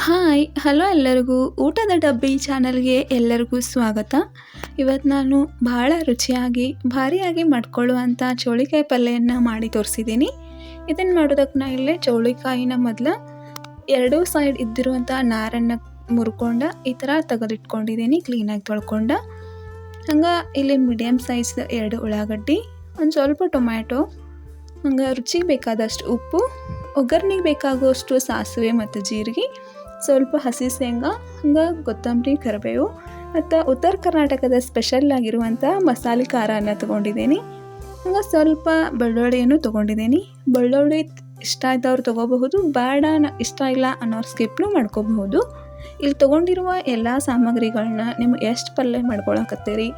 Hi hello ಎಲ್ಲರಿಗೂ ಊಟದ ಡಬ್ಬಿ ಚಾನಲ್ಗೆ ಎಲ್ಲರಿಗೂ ಸ್ವಾಗತ. ಇವತ್ತು ನಾನು ಭಾಳ ರುಚಿಯಾಗಿ ಭಾರಿಯಾಗಿ ಮಾಡ್ಕೊಳ್ಳುವಂಥ ಚೌಳಿಕಾಯಿ ಪಲ್ಯವನ್ನು ಮಾಡಿ ತೋರಿಸಿದ್ದೀನಿ. ಇದನ್ನು ಮಾಡೋದಕ್ಕೆ ನಾನು ಇಲ್ಲೇ ಚೌಳಿಕಾಯಿನ ಮೊದಲು ಎರಡೂ ಸೈಡ್ ಇದ್ದಿರುವಂಥ ನಾರನ್ನು ಮುರ್ಕೊಂಡ ಈ ಥರ ತೆಗೆದಿಟ್ಕೊಂಡಿದ್ದೀನಿ, ಕ್ಲೀನಾಗಿ ತೊಳ್ಕೊಂಡು. ಹಂಗೆ ಇಲ್ಲಿ ಮೀಡಿಯಮ್ ಸೈಜ್ 2 ಉಳ್ಳಾಗಡ್ಡಿ, ಒಂದು ಸ್ವಲ್ಪ ಟೊಮ್ಯಾಟೊ, ಹಂಗೆ ರುಚಿಗೆ ಬೇಕಾದಷ್ಟು ಉಪ್ಪು, ಒಗ್ಗರಣೆಗೆ ಬೇಕಾಗುವಷ್ಟು ಸಾಸಿವೆ ಮತ್ತು ಜೀರಿಗೆ, ಸ್ವಲ್ಪ ಹಸಿ ಶೇಂಗಾ, ಹಂಗೆ ಕೊತ್ತಂಬರಿ, ಕರಿಬೇವು ಮತ್ತು ಉತ್ತರ ಕರ್ನಾಟಕದ ಸ್ಪೆಷಲ್ ಆಗಿರುವಂಥ ಮಸಾಲೆ ಖಾರನ ತೊಗೊಂಡಿದ್ದೀನಿ. ಹಂಗೆ ಸ್ವಲ್ಪ ಬೆಳ್ಳುಳ್ಳಿಯನ್ನು ತೊಗೊಂಡಿದ್ದೀನಿ. ಬೆಳ್ಳುಳ್ಳಿ ಇಷ್ಟ ಇದ್ದವ್ರು ತೊಗೋಬಹುದು, ಬೇಡ ಇಷ್ಟ ಇಲ್ಲ ಅನ್ನೋರು ಸ್ಕಿಪ್ನು ಮಾಡ್ಕೋಬಹುದು. ಇಲ್ಲಿ ತೊಗೊಂಡಿರುವ ಎಲ್ಲ ಸಾಮಗ್ರಿಗಳನ್ನ ನಿಮ್ಗೆ ಎಷ್ಟು ಪಲ್ಯ ಮಾಡ್ಕೊಳಕತ್ತೀರಿ,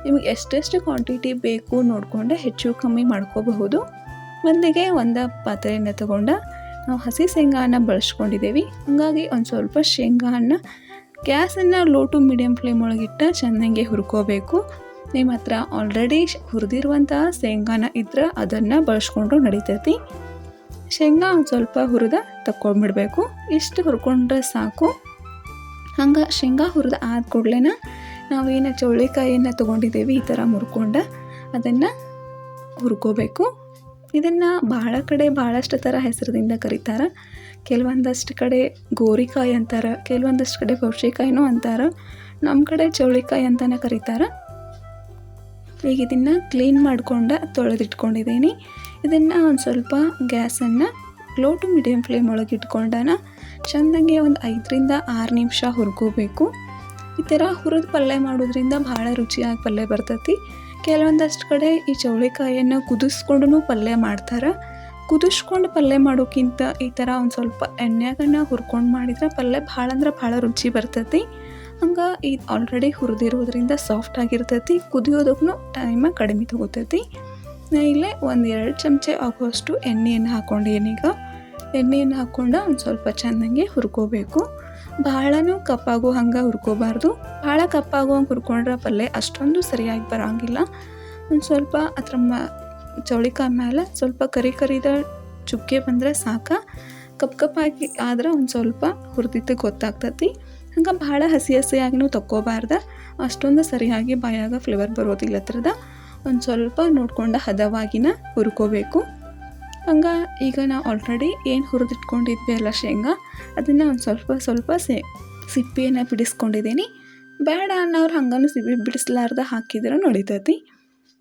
ನಿಮ್ಗೆ ಎಷ್ಟೆಷ್ಟು ಕ್ವಾಂಟಿಟಿ ಬೇಕು ನೋಡಿಕೊಂಡು ಹೆಚ್ಚು ಕಮ್ಮಿ ಮಾಡ್ಕೋಬಹುದು. ಮೊದಲಿಗೆ ಒಂದು ಪಾತ್ರೆಯನ್ನು ತೊಗೊಂಡು ನಾವು ಹಸಿ ಶೇಂಗಾನ ಬಳಸ್ಕೊಂಡಿದ್ದೇವೆ. ಹಾಗಾಗಿ ಒಂದು ಸ್ವಲ್ಪ ಶೇಂಗಾನ ಗ್ಯಾಸನ್ನು ಲೋ ಟು ಮೀಡಿಯಮ್ ಫ್ಲೇಮ್ ಒಳಗಿಟ್ಟು ಚೆನ್ನಾಗಿ ಹುರ್ಕೋಬೇಕು. ನಿಮ್ಮ ಹತ್ರ ಆಲ್ರೆಡಿ ಹುರಿದಿರುವಂಥ ಶೇಂಗಾನ ಇದ್ರೆ ಅದನ್ನು ಬಳಸ್ಕೊಂಡ್ರು ನಡಿತೈತಿ. ಶೇಂಗಾ ಒಂದು ಸ್ವಲ್ಪ ಹುರಿದ ತಗೊಂಡ್ಬಿಡ್ಬೇಕು. ಇಷ್ಟು ಹುರ್ಕೊಂಡ್ರೆ ಸಾಕು. ಹಂಗೆ ಶೇಂಗಾ ಹುರಿದ ಆದ ಕೂಡಲೇ ನಾವೇನು ಚೌಳಿಕಾಯಿಯನ್ನು ತೊಗೊಂಡಿದ್ದೇವೆ ಈ ಥರ ಮುರ್ಕೊಂಡು ಅದನ್ನು ಹುರ್ಕೋಬೇಕು. ಇದನ್ನು ಭಾಳ ಕಡೆ ಭಾಳಷ್ಟು ಥರ ಹೆಸರದಿಂದ ಕರೀತಾರೆ. ಕೆಲವೊಂದಷ್ಟು ಕಡೆ ಗೋರಿಕಾಯಿ ಅಂತಾರೆ, ಕೆಲವೊಂದಷ್ಟು ಕಡೆ ಬೌಶಿಕಾಯಿನೂ ಅಂತಾರೆ. ನಮ್ಮ ಕಡೆ ಚೌಳಿಕಾಯಿ ಅಂತಲೇ ಕರೀತಾರೆ. ಈಗ ಇದನ್ನು ಕ್ಲೀನ್ ಮಾಡ್ಕೊಂಡು ತೊಳೆದಿಟ್ಕೊಂಡಿದ್ದೀನಿ. ಇದನ್ನು ಒಂದು ಸ್ವಲ್ಪ ಗ್ಯಾಸನ್ನು ಲೋ ಟು ಮೀಡಿಯಮ್ ಫ್ಲೇಮ್ ಒಳಗೆ ಇಟ್ಕೊಂಡಾನ ಚೆಂದಾಗಿ ಒಂದು 5ರಿಂದ 6 ನಿಮಿಷ ಹುರ್ಕೋಬೇಕು. ಈ ಥರ ಹುರಿದು ಪಲ್ಯ ಮಾಡೋದ್ರಿಂದ ಭಾಳ ರುಚಿಯಾಗಿ ಪಲ್ಯ ಬರ್ತೈತಿ. ಕೆಲವೊಂದಷ್ಟು ಕಡೆ ಈ ಚೌಳಿಕಾಯಿಯನ್ನು ಕುದಿಸ್ಕೊಂಡು ಪಲ್ಯ ಮಾಡ್ತಾರೆ. ಕುದಿಸ್ಕೊಂಡು ಪಲ್ಯ ಮಾಡೋಕ್ಕಿಂತ ಈ ಥರ ಒಂದು ಸ್ವಲ್ಪ ಎಣ್ಣೆಗನ್ನ ಹುರ್ಕೊಂಡು ಮಾಡಿದ್ರೆ ಪಲ್ಯ ಭಾಳ ಅಂದ್ರೆ ಭಾಳ ರುಚಿ ಬರ್ತೈತಿ. ಹಂಗೆ ಇದು ಆಲ್ರೆಡಿ ಹುರಿದಿರೋದ್ರಿಂದ ಸಾಫ್ಟ್ ಆಗಿರ್ತೈತಿ, ಕುದಿಯೋದಕ್ಕೂ ಟೈಮ ಕಡಿಮೆ ತೊಗೋತೈತಿ. ನಾ ಇಲ್ಲೇ 1-2 ಚಮಚೆ ಆಗುವಷ್ಟು ಎಣ್ಣೆಯನ್ನು ಹಾಕ್ಕೊಂಡಿದ್ದೀನಿ. ಈಗ ಎಣ್ಣೆಯನ್ನು ಹಾಕ್ಕೊಂಡು ಒಂದು ಸ್ವಲ್ಪ ಚೆನ್ನಾಗಿ ಹುರ್ಕೋಬೇಕು. ಭಾಳನೂ ಕಪ್ಪಾಗೋ ಹಂಗೆ ಹುರ್ಕೋಬಾರ್ದು. ಭಾಳ ಕಪ್ಪಾಗೋ ಹಂಗೆ ಹುರ್ಕೊಂಡ್ರೆ ಪಲ್ಯ ಅಷ್ಟೊಂದು ಸರಿಯಾಗಿ ಬರೋಂಗಿಲ್ಲ. ಒಂದು ಸ್ವಲ್ಪ ಅದ್ರ ಚೌಳಿಕಾಯಿ ಮೇಲೆ ಸ್ವಲ್ಪ ಕರಿದ ಚುಕ್ಕೆ ಬಂದರೆ ಸಾಕು. ಕಪ್ಪಾಗಿ ಆದ್ರೆ ಒಂದು ಸ್ವಲ್ಪ ಹುರಿದಿದ್ದು ಗೊತ್ತಾಗ್ತೈತಿ. ಹಂಗೆ ಭಾಳ ಹಸಿಯಾಗಿನೂ ತಕ್ಕೋಬಾರ್ದು, ಅಷ್ಟೊಂದು ಸರಿಯಾಗಿ ಬಾಯಾಗ ಫ್ಲೇವರ್ ಬರೋದಿಲ್ಲ. ಥರದ ಒಂದು ಸ್ವಲ್ಪ ನೋಡ್ಕೊಂಡು ಹದವಾಗಿನ ಹುರ್ಕೋಬೇಕು. ಹಂಗೆ ಈಗ ನಾವು ಆಲ್ರೆಡಿ ಏನು ಹುರಿದಿಟ್ಕೊಂಡಿದ್ವಿ ಅಲ್ಲ ಶೇಂಗಾ, ಅದನ್ನು ಒಂದು ಸ್ವಲ್ಪ ಸಿಪ್ಪೆಯನ್ನು ಬಿಡಿಸ್ಕೊಂಡಿದ್ದೀನಿ. ಬೇಡ ಅನ್ನೋರು ಹಂಗನೂ ಸಿಪ್ಪೆ ಬಿಡಿಸ್ಲಾರ್ದ ಹಾಕಿದ್ರೆ ನಡಿತೈತಿ.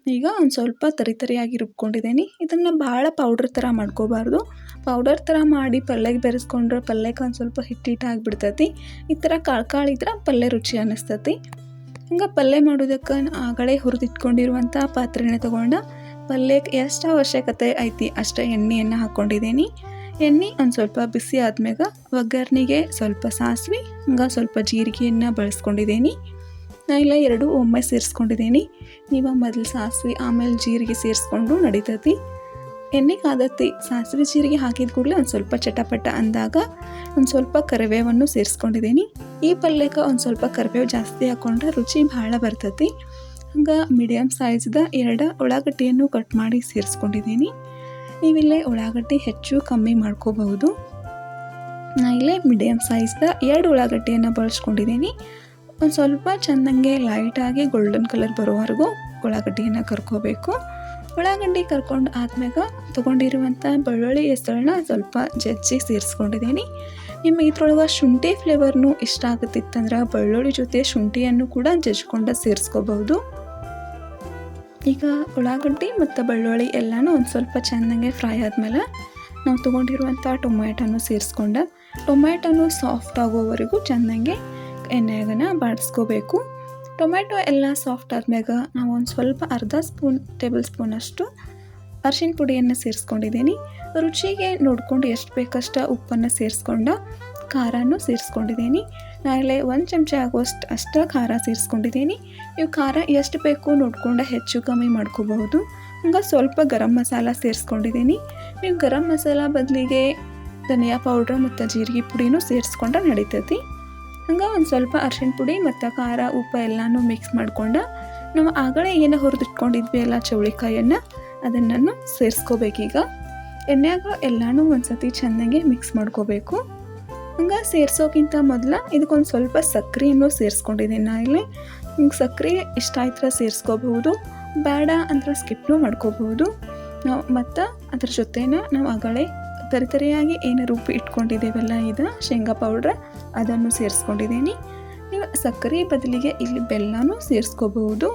ಈಗ ಒಂದು ಸ್ವಲ್ಪ ತರಿಯಾಗಿ ರುಬ್ಕೊಂಡಿದ್ದೀನಿ. ಇದನ್ನು ಭಾಳ ಪೌಡ್ರ್ ಥರ ಮಾಡ್ಕೋಬಾರ್ದು. ಪೌಡರ್ ಥರ ಮಾಡಿ ಪಲ್ಯಗೆ ಬೆರೆಸ್ಕೊಂಡ್ರೆ ಪಲ್ಯಕ್ಕೆ ಒಂದು ಸ್ವಲ್ಪ ಹಿಟ್ಟಿಟ್ಟಾಗಿಬಿಡ್ತೈತಿ. ಈ ಥರ ಕಾಳಿದ್ರೆ ಪಲ್ಯ ರುಚಿ ಅನ್ನಿಸ್ತೈತಿ. ಹಂಗೆ ಪಲ್ಯ ಮಾಡೋದಕ್ಕೆ ಆಗಲೇ ಹುರಿದಿಟ್ಕೊಂಡಿರುವಂಥ ಪಾತ್ರೆನ ತೊಗೊಂಡು ಪಲ್ಯಕ್ಕೆ ಎಷ್ಟು ಅವಶ್ಯಕತೆ ಐತಿ ಅಷ್ಟು ಎಣ್ಣೆಯನ್ನು ಹಾಕ್ಕೊಂಡಿದ್ದೀನಿ. ಎಣ್ಣೆ ಒಂದು ಸ್ವಲ್ಪ ಬಿಸಿ ಆದ್ಮೇಲೆ ಒಗ್ಗರಣೆಗೆ ಸ್ವಲ್ಪ ಸಾಸಿವೆ, ಹಂಗೆ ಸ್ವಲ್ಪ ಜೀರಿಗೆಯನ್ನು ಬಳಸ್ಕೊಂಡಿದ್ದೀನಿ. ನಾನು ಇಲ್ಲ 2 ಒಮ್ಮೆ ಸೇರಿಸ್ಕೊಂಡಿದ್ದೀನಿ. ನೀವು ಮೊದಲು ಸಾಸಿವೆ ಆಮೇಲೆ ಜೀರಿಗೆ ಸೇರಿಸ್ಕೊಂಡು ನಡಿತೈತಿ. ಎಣ್ಣೆ ಕಾದತ್ತಿ ಸಾಸಿವೆ ಜೀರಿಗೆ ಹಾಕಿದ ಕೂಡಲೇ ಒಂದು ಸ್ವಲ್ಪ ಚಟಪಟ ಅಂದಾಗ ಒಂದು ಸ್ವಲ್ಪ ಕರಿಬೇವನ್ನು ಸೇರಿಸ್ಕೊಂಡಿದ್ದೀನಿ. ಈ ಪಲ್ಯಕ್ಕೆ ಒಂದು ಸ್ವಲ್ಪ ಕರಿಬೇವು ಜಾಸ್ತಿ ಹಾಕ್ಕೊಂಡ್ರೆ ರುಚಿ ಭಾಳ ಬರ್ತೈತಿ. ಹಂಗೆ ಮೀಡಿಯಮ್ ಸೈಜ್ದ 2 ಉಳ್ಳಾಗಡ್ಡಿಯನ್ನು ಕಟ್ ಮಾಡಿ ಸೇರಿಸ್ಕೊಂಡಿದ್ದೀನಿ. ನೀವಿಲ್ಲೇ ಉಳ್ಳಾಗಡ್ಡಿ ಹೆಚ್ಚು ಕಮ್ಮಿ ಮಾಡ್ಕೋಬಹುದು. ನಾನು ಇಲ್ಲೇ ಮೀಡಿಯಮ್ ಸೈಜ್ದ 2 ಉಳ್ಳಾಗಡ್ಡಿಯನ್ನು ಬಳಸ್ಕೊಂಡಿದ್ದೀನಿ. ಒಂದು ಸ್ವಲ್ಪ ಚೆಂದಂಗೆ ಲೈಟಾಗಿ ಗೋಲ್ಡನ್ ಕಲರ್ ಬರೋವರೆಗೂ ಉಳ್ಳಾಗಡ್ಡಿಯನ್ನು ಕರ್ಕೋಬೇಕು. ಉಳ್ಳಾಗಡ್ಡಿ ಕರ್ಕೊಂಡು ಆದ್ಮೇಲೆ ತೊಗೊಂಡಿರುವಂಥ ಬೆಳ್ಳುಳ್ಳಿ ಹೆಸರನ್ನ ಸ್ವಲ್ಪ ಜಜ್ಜಿ ಸೇರಿಸ್ಕೊಂಡಿದ್ದೀನಿ. ನಿಮಗೆ ಇದ್ರೊಳಗೆ ಶುಂಠಿ ಫ್ಲೇವರ್ನೂ ಇಷ್ಟ ಆಗುತ್ತಿತ್ತಂದ್ರೆ ಬೆಳ್ಳುಳ್ಳಿ ಜೊತೆ ಶುಂಠಿಯನ್ನು ಕೂಡ ಜಜ್ಕೊಂಡು ಸೇರಿಸ್ಕೋಬಹುದು. ಈಗ ಉಳ್ಳಾಗಡ್ಡಿ ಮತ್ತು ಬೆಳ್ಳುಳ್ಳಿ ಎಲ್ಲನೂ ಒಂದು ಸ್ವಲ್ಪ ಚೆನ್ನಾಗಿ ಫ್ರೈ ಆದಮೇಲೆ ನಾವು ತೊಗೊಂಡಿರುವಂಥ ಟೊಮ್ಯಾಟೊನು ಸೇರಿಸ್ಕೊಂಡು ಟೊಮ್ಯಾಟೊನು ಸಾಫ್ಟ್ ಆಗೋವರೆಗೂ ಚೆನ್ನಾಗಿ ಎಣ್ಣೆಗನ್ನ ಬಾಡಿಸ್ಕೋಬೇಕು. ಟೊಮ್ಯಾಟೊ ಎಲ್ಲ ಸಾಫ್ಟ್ ಆದ್ಮೇಲೆ ನಾವು ಒಂದು ಸ್ವಲ್ಪ ಅರ್ಧ ಟೇಬಲ್ ಸ್ಪೂನಷ್ಟು ಅರಿಶಿನ ಪುಡಿಯನ್ನು ಸೇರಿಸ್ಕೊಂಡಿದ್ದೀನಿ. ರುಚಿಗೆ ನೋಡ್ಕೊಂಡು ಎಷ್ಟು ಬೇಕಷ್ಟು ಉಪ್ಪನ್ನು ಸೇರಿಸ್ಕೊಂಡು ಖಾರನೂ ಸೇರಿಸ್ಕೊಂಡಿದ್ದೀನಿ. ನಾಳೆ 1 ಚಮಚ ಆಗುವಷ್ಟು ಅಷ್ಟು ಖಾರ ಸೇರಿಸ್ಕೊಂಡಿದ್ದೀನಿ. ನೀವು ಖಾರ ಎಷ್ಟು ಬೇಕು ನೋಡ್ಕೊಂಡು ಹೆಚ್ಚು ಕಮ್ಮಿ ಮಾಡ್ಕೋಬಹುದು. ಹಂಗೆ ಸ್ವಲ್ಪ ಗರಂ ಮಸಾಲ ಸೇರಿಸ್ಕೊಂಡಿದ್ದೀನಿ. ನೀವು ಗರಂ ಮಸಾಲ ಬದಲಿಗೆ ಧನಿಯಾ ಪೌಡ್ರ್ ಮತ್ತು ಜೀರಿಗೆ ಪುಡಿನೂ ಸೇರಿಸ್ಕೊಂಡ್ರೆ ನಡೀತೈತಿ. ಹಂಗೆ ಒಂದು ಸ್ವಲ್ಪ ಅರಿಶಿನ ಪುಡಿ ಮತ್ತು ಖಾರ ಉಪ್ಪು ಎಲ್ಲನೂ ಮಿಕ್ಸ್ ಮಾಡ್ಕೊಂಡು ನಾವು ಆಗಲೇ ಏನು ಹುರಿದಿಟ್ಕೊಂಡಿದ್ವಿ ಎಲ್ಲ ಚೌಳಿಕಾಯನ್ನು ಅದನ್ನು ಸೇರಿಸ್ಕೋಬೇಕೀಗ. ಎಣ್ಣೆಯಾಗ ಎಲ್ಲನೂ ಒಂದು ಸತಿ ಚೆನ್ನಾಗಿ ಮಿಕ್ಸ್ ಮಾಡ್ಕೋಬೇಕು. ಹಂಗೆ ಸೇರಿಸೋಕ್ಕಿಂತ ಮೊದಲು ಇದಕ್ಕೊಂದು ಸ್ವಲ್ಪ ಸಕ್ಕರೆಯನ್ನು ಸೇರಿಸ್ಕೊಂಡಿದ್ದೀನಿ ನಾ ಇಲ್ಲಿ. ನಿಮ್ಗೆ ಸಕ್ಕರೆ ಇಷ್ಟ ಆಯ್ತರ ಸೇರಿಸ್ಕೋಬಹುದು, ಬೇಡ ಅಂದ್ರೆ ಸ್ಕಿಪ್ನು ಮಾಡ್ಕೋಬಹುದು. ಮತ್ತು ಅದ್ರ ಜೊತೆನ ನಾವು ಆಗಲೇ ತರಿತರಿಯಾಗಿ ಏನು ರುಬ್ಬಿ ಇಟ್ಕೊಂಡಿದ್ದೇವಲ್ಲ ಇದು ಶೇಂಗಾ ಪೌಡ್ರ್ ಅದನ್ನು ಸೇರಿಸ್ಕೊಂಡಿದ್ದೀನಿ. ನೀವು ಸಕ್ಕರೆ ಬದಲಿಗೆ ಇಲ್ಲಿ ಬೆಲ್ಲನೂ ಸೇರಿಸ್ಕೋಬಹುದು.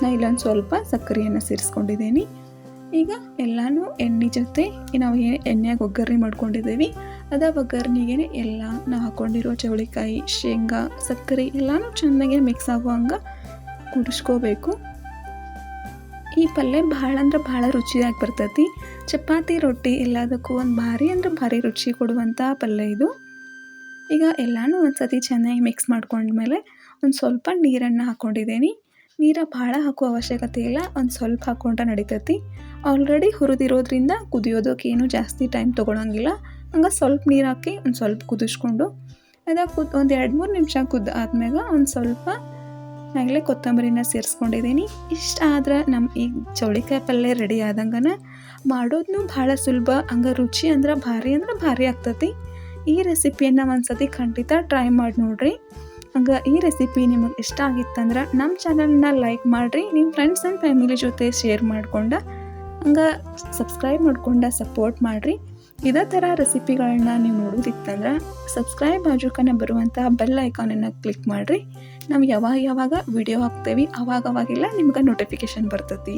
ನಾನು ಇಲ್ಲೊಂದು ಸ್ವಲ್ಪ ಸಕ್ಕರೆಯನ್ನು ಸೇರಿಸ್ಕೊಂಡಿದ್ದೀನಿ. ಈಗ ಎಲ್ಲನೂ ಎಣ್ಣೆ ಜೊತೆ ನಾವು ಏನು ಎಣ್ಣೆಯಾಗ ಒಗ್ಗರಣೆ ಮಾಡ್ಕೊಂಡಿದ್ದೀವಿ ಅದ ಒಗ್ಗರಣೆಗೆ ಎಲ್ಲ ನಾವು ಹಾಕ್ಕೊಂಡಿರೋ ಚೌಳಿಕಾಯಿ, ಶೇಂಗಾ, ಸಕ್ಕರೆ ಎಲ್ಲನೂ ಚೆನ್ನಾಗಿ ಮಿಕ್ಸ್ ಆಗೋ ಹಂಗೆ ಕುದಿಸ್ಕೋಬೇಕು. ಈ ಪಲ್ಯ ಭಾಳ ಅಂದ್ರೆ ಭಾಳ ರುಚಿಯಾಗಿ ಬರ್ತೈತಿ. ಚಪಾತಿ, ರೊಟ್ಟಿ ಎಲ್ಲದಕ್ಕೂ ಒಂದು ಭಾರಿ ರುಚಿ ಕೊಡುವಂಥ ಪಲ್ಯ ಇದು. ಈಗ ಎಲ್ಲನೂ ಒಂದು ಸತಿ ಚೆನ್ನಾಗಿ ಮಿಕ್ಸ್ ಮಾಡ್ಕೊಂಡ್ಮೇಲೆ ಒಂದು ಸ್ವಲ್ಪ ನೀರನ್ನು ಹಾಕ್ಕೊಂಡಿದ್ದೀನಿ. ನೀರು ಭಾಳ ಹಾಕೋ ಅವಶ್ಯಕತೆ ಇಲ್ಲ, ಒಂದು ಸ್ವಲ್ಪ ಹಾಕ್ಕೊಂಡ್ರೆ ನಡಿತೈತಿ. ಆಲ್ರೆಡಿ ಹುರಿದಿರೋದ್ರಿಂದ ಕುದಿಯೋದಕ್ಕೇನು ಜಾಸ್ತಿ ಟೈಮ್ ತೊಗೊಳಂಗಿಲ್ಲ. ಹಂಗೆ ಸ್ವಲ್ಪ ನೀರು ಹಾಕಿ ಒಂದು ಸ್ವಲ್ಪ ಕುದಿಸ್ಕೊಂಡು ಒಂದು 2-3 ನಿಮಿಷ ಆದ್ಮ್ಯಾಗ ಒಂದು ಸ್ವಲ್ಪ ನಾಗಲೇ ಕೊತ್ತಂಬರಿನ ಸೇರಿಸ್ಕೊಂಡಿದ್ದೀನಿ. ಇಷ್ಟ ಆದ್ರೆ ನಮ್ಮ ಈಗ ಚೌಳಿಕಾಯಿ ಪಲ್ಯ ರೆಡಿ ಆದಂಗನ ಮಾಡೋದನ್ನು ಭಾಳ ಸುಲಭ, ಹಂಗೆ ರುಚಿ ಅಂದ್ರೆ ಭಾರಿ ಆಗ್ತೈತಿ. ಈ ರೆಸಿಪಿಯನ್ನು ಒಂದು ಸತಿ ಖಂಡಿತ ಟ್ರೈ ಮಾಡಿ ನೋಡಿರಿ. ಹಂಗೆ ಈ ರೆಸಿಪಿ ನಿಮಗೆ ಇಷ್ಟ ಆಗಿತ್ತಂದ್ರೆ ನಮ್ಮ ಚಾನಲ್ನ ಲೈಕ್ ಮಾಡಿರಿ, ನಿಮ್ಮ ಫ್ರೆಂಡ್ಸ್ ಆ್ಯಂಡ್ ಫ್ಯಾಮಿಲಿ ಜೊತೆ ಶೇರ್ ಮಾಡ್ಕೊಂಡು ಹಂಗೆ ಸಬ್ಸ್ಕ್ರೈಬ್ ಮಾಡ್ಕೊಂಡು ಸಪೋರ್ಟ್ ಮಾಡಿರಿ. ಇದೇ ಥರ ರೆಸಿಪಿಗಳನ್ನ ನೀವು ನೋಡೋದಿತ್ತಂದ್ರೆ ಸಬ್ಸ್ಕ್ರೈಬ್ ಬಾಜುಕನ ಬರುವಂಥ ಬೆಲ್ ಐಕಾನನ್ನು ಕ್ಲಿಕ್ ಮಾಡಿರಿ. ನಾವು ಯಾವಾಗ ವಿಡಿಯೋ ಹಾಕ್ತೇವೆ ಅವಾಗೆಲ್ಲ ನಿಮ್ಗೆ ನೋಟಿಫಿಕೇಷನ್ ಬರ್ತೈತಿ.